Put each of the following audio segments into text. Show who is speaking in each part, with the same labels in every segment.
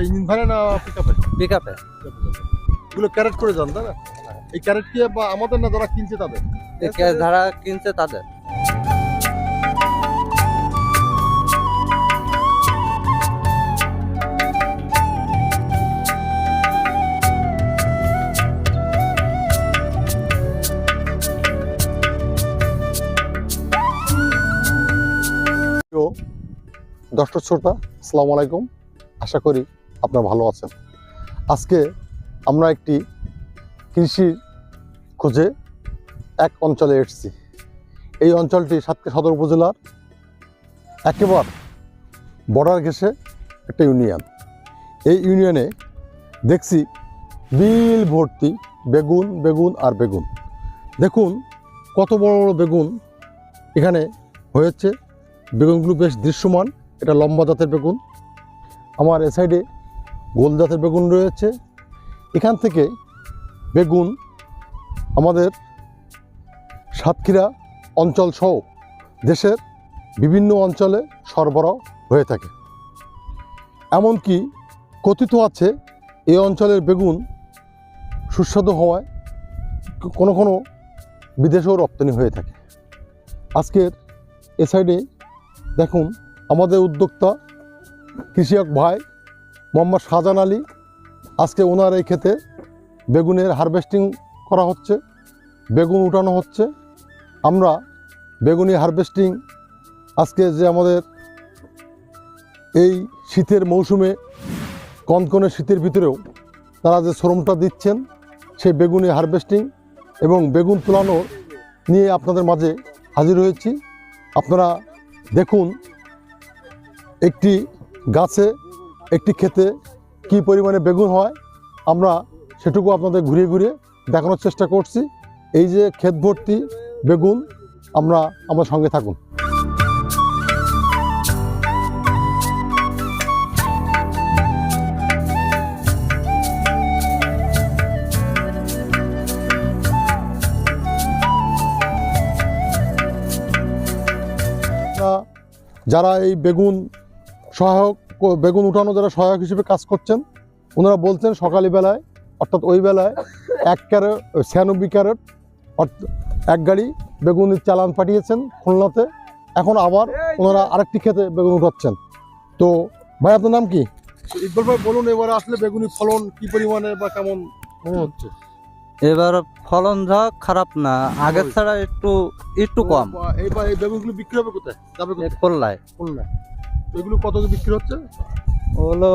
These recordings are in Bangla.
Speaker 1: ইঞ্জিন ভ্যানে না পিকআপে?
Speaker 2: পিকআপে।
Speaker 1: এগুলো ক্যারেট করে যান তাই না? এই ক্যারেট কি আমাদের না যারা কিনছে তাদের?
Speaker 2: যারা কিনছে তাদের।
Speaker 1: দর্শক শ্রোতা, আসসালামু আলাইকুম। আশা করি আপনারা ভালো আছেন। আজকে আমরা একটি কৃষির খোঁজে এক অঞ্চলে এসেছি। এই অঞ্চলটি সাতক্ষীরা সদর উপজেলার একেবারে বর্ডার ঘেঁষে একটা ইউনিয়ন। এই ইউনিয়নে দেখছি বিল ভর্তি বেগুন বেগুন আর বেগুন। দেখুন কত বড় বড় বেগুন এখানে হয়েছে। বেগুনগুলো বেশ দৃশ্যমান। এটা লম্বা জাতের বেগুন। আমার এ সাইডে গোল জাতের বেগুন রয়েছে। এখান থেকে বেগুন আমাদের সাতক্ষীরা অঞ্চল সহ দেশের বিভিন্ন অঞ্চলে সরবরাহ হয়ে থাকে। এমনকি কথিত আছে এই অঞ্চলের বেগুন সুস্বাদু হওয়ায় কোনো কোনো বিদেশেও রপ্তানি হয়ে থাকে। আজকের এ সাইডে দেখুন আমাদের উদ্যোক্তা কৃষক ভাই মোহাম্মদ শাহজাহান আলী। আজকে ওনার এই ক্ষেতে বেগুনের হারভেস্টিং করা হচ্ছে, বেগুন উঠানো হচ্ছে। আমরা বেগুনি হারভেস্টিং আজকে যে আমাদের এই শীতের মৌসুমে কনকনে শীতের ভিতরেও তারা যে শ্রমটা দিচ্ছেন সেই বেগুনি হারভেস্টিং এবং বেগুন তোলানোর নিয়ে আপনাদের মাঝে হাজির হয়েছি। আপনারা দেখুন একটি গাছে একটি ক্ষেতে কী পরিমাণে বেগুন হয়, আমরা সেটুকু আপনাদের ঘুরিয়ে ঘুরিয়ে দেখানোর চেষ্টা করছি। এই যে ক্ষেত ভর্তি বেগুন, আমার সঙ্গে থাকুন। যারা এই বেগুন উঠানো যারা সহায়ক হিসেবে কাজ করছেন, ওনারা বলছেন সকালবেলায় অর্থাৎ ওই বেলায় 96 ক্যারেট এক গাড়ি বেগুনের চালান পাঠিয়েছেন খুলনাতে। এখন আবার ওনারা আরেকটি ক্ষেতে বেগুন উঠাচ্ছেন। তো ভাই আপনার নাম কি? ইকবাল ভাই বলুন এবারে আসলে বেগুনি ফলন কি পরিমাণে বা কেমন মনে হচ্ছে?
Speaker 2: এবার ফলন যা খারাপ না, আগের ছাড়া একটু কম।
Speaker 1: এইবার এই বেগুনগুলো বিক্রি হবে কোথায়? যাবে কোথায়?
Speaker 2: খুলনায়।
Speaker 1: এগুলো কত বিক্রি হচ্ছে?
Speaker 2: হলো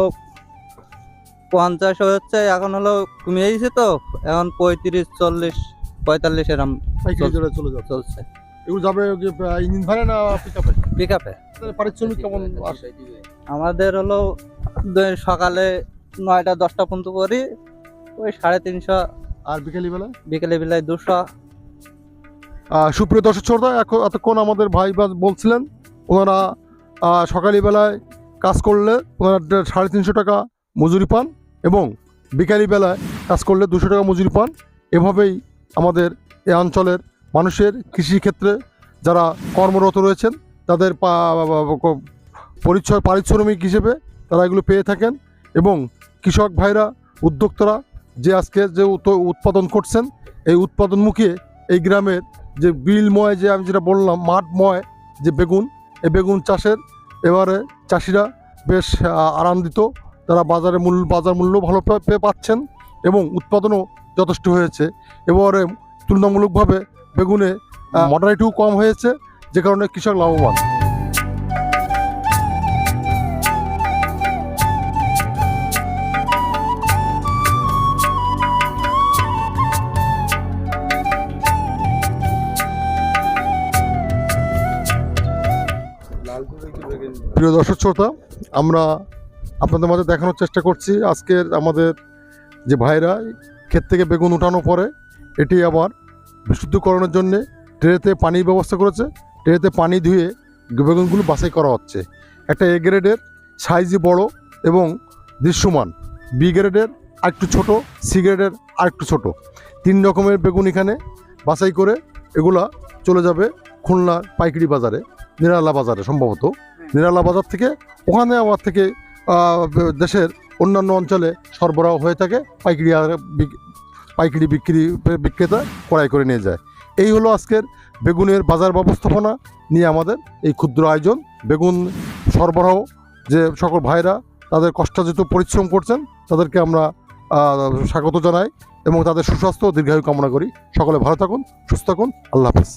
Speaker 2: 50 হচ্ছে, এখন হলো কমিয়ে দিয়েছে তো, এখন 35, 40, 45 এরকম
Speaker 1: চলে যাচ্ছে।
Speaker 2: চলছে।
Speaker 1: এগুলো যাবে ইঞ্জিন ভ্যানে না পিকআপে?
Speaker 2: পিকআপে।
Speaker 1: পারিশ্রমিক কেমন আসে?
Speaker 2: আমাদের হলো সকালে 9টা 10টা পর্যন্ত করি, ওই 350।
Speaker 1: আর
Speaker 2: বিকেলে বেলায় 200।
Speaker 1: সুপ্রিয় দর্শক শ্রোতা, এতক্ষণ আমাদের ভাই বলছিলেন ওনারা সকালবেলায় কাজ করলে ওনারা 350 টাকা মজুরি পান এবং বিকালি বেলায় কাজ করলে 200 টাকা মজুরি পান। এভাবেই আমাদের এই অঞ্চলের মানুষের কৃষিক্ষেত্রে যারা কর্মরত রয়েছেন তাদের পারিশ্রমিক হিসেবে তারা এগুলো পেয়ে থাকেন। এবং কৃষক ভাইরা উদ্যোক্তারা যে আজকে যে উৎপাদন করছেন, এই উৎপাদনমুখী এই গ্রামের যে বিলময়, যে আমি যেটা বললাম মাঠময় যে বেগুন, এই বেগুন চাষের এবারে চাষিরা বেশ আনন্দিত। তারা বাজার মূল্য ভালো পাচ্ছেন এবং উৎপাদনও যথেষ্ট হয়েছে। এবারে তুলনামূলকভাবে বেগুনে মর্টালিটিও কম হয়েছে, যে কারণে কৃষক লাভবান। প্রিয় দর্শক শ্রোতা, আমরা আপনাদের মাঝে দেখানোর চেষ্টা করছি আজকের আমাদের যে ভাইরা ক্ষেত থেকে বেগুন উঠানোর পরে এটি আবার বিশুদ্ধকরণের জন্যে ট্রেতে পানির ব্যবস্থা করেছে। ট্রেতে পানি ধুয়ে বেগুনগুলো বাছাই করা হচ্ছে। একটা এ গ্রেডের সাইজই বড় এবং দৃশ্যমান, বি গ্রেডের আরেকটু ছোট, সি গ্রেডের আরেকটু ছোট, 3 রকমের বেগুন এখানে বাছাই করে এগুলা চলে যাবে খুলনার পাইকারি বাজারে, নিরালা বাজারে, সম্ভবত নিরালা বাজার থেকে। ওখানে আমার থেকে দেশের অন্যান্য অঞ্চলে সরবরাহ হয়ে থাকে, পাইকারি বিক্রেতা ক্রয় করে নিয়ে যায়। এই হলো আজকের বেগুনের বাজার ব্যবস্থাপনা নিয়ে আমাদের এই ক্ষুদ্র আয়োজন। বেগুন সরবরাহ যে সকল ভাইরা তাদের কষ্টার্জিত পরিশ্রম করছেন, তাদেরকে আমরা স্বাগত জানাই এবং তাদের সুস্বাস্থ্য ও দীর্ঘায়ু কামনা করি। সকলে ভালো থাকুন, সুস্থ থাকুন, আল্লাহ হাফেজ।